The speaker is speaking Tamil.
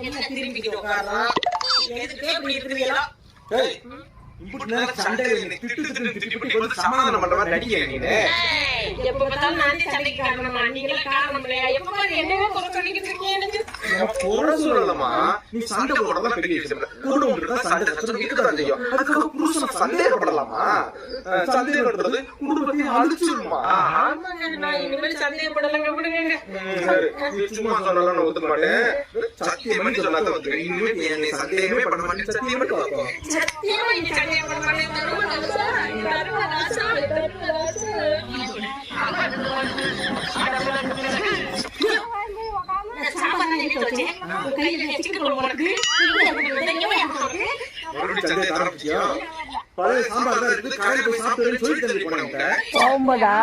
என்ன திரும்பிட்டு உட்காரலாம்? எதுக்கு இப்படி இருக்கிறீங்களா? சமாதானம் பண்ற மாதிரி நடிக்க நீனு. எப்ப பார்த்தாலும் நானே சண்டைக்கு காரணமா? நீங்களே காரணம் இல்லையா? எப்ப பாரு என்னவே குறை சொல்லிக்கிட்டு இருக்கீங்க. எனக்கு குறை சொல்லலாமா? நீ சண்டை போடுறதா பெரிய விஷயம். குடும்பம் சண்டை இருக்கதான் செய்யும். அதுக்காக புருஷனை சந்தேகப்படலாமா? சந்தேகப்படுறது குடும்பத்தை அழிச்சிருமா? ஆமாங்க, நான் இனிமேல் சந்தேகப்படலங்க. விடுங்க. சும்மா சொன்னாலும் ஒத்துக்க மாட்டேன். சத்தியம் பண்ணி சொன்னாதான் ஒத்துக்கிறேன். இனிமேல் என்னை சந்தேகமே பண்ண மாட்டேன். சத்தியம் பண்ணி பார்ப்போம். சத்தியமா நீ சந்தேகப்பட மாட்டேன். பழைய சாம்பார் தான் இருக்கு. காலையில போய் சாப்பிட்டு சொல்லிட்டு போனேன். போகும்போதா